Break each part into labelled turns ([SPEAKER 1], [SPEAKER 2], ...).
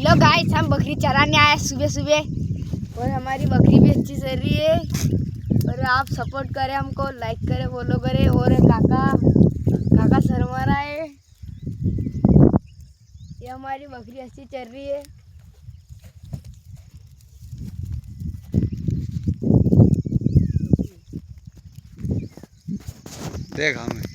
[SPEAKER 1] Hello guys, हम बकरी चराने आए सुबह सुबह और हमारी बकरी भी अच्छी चल रही है। और आप सपोर्ट करें, हमको लाइक करें, फॉलो करें। और काका शर्मा रहा है, ये हमारी बकरी अच्छी चल रही है।
[SPEAKER 2] देख हमें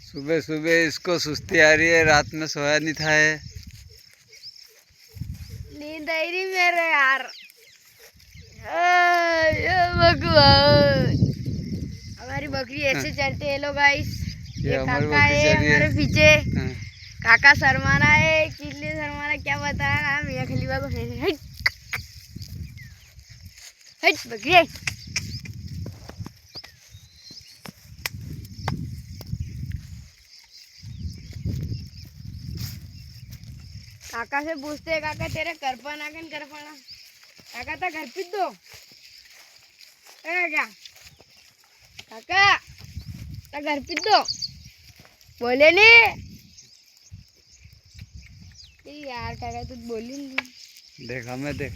[SPEAKER 2] सुबह सुबह इसको सुस्ती आ रही है, रात में सोया नहीं था है।
[SPEAKER 1] नींद आई रही मेरे यार। भगवान, हमारी बकरी ऐसे चलते है। लो गाइस, ये काका है हमारे पीछे। काका शर्माना है, किस लिए शर्माना क्या बताया। मियां खलीफा को हट हट बकरी। काका से पूछते हैं, काका तेरे घर पर नागन कर पाना। काका तो घर पे दो क्या काका तो घर पे दो बोले नहीं यार। काका तू बोली नहीं।
[SPEAKER 2] देख हमें देख।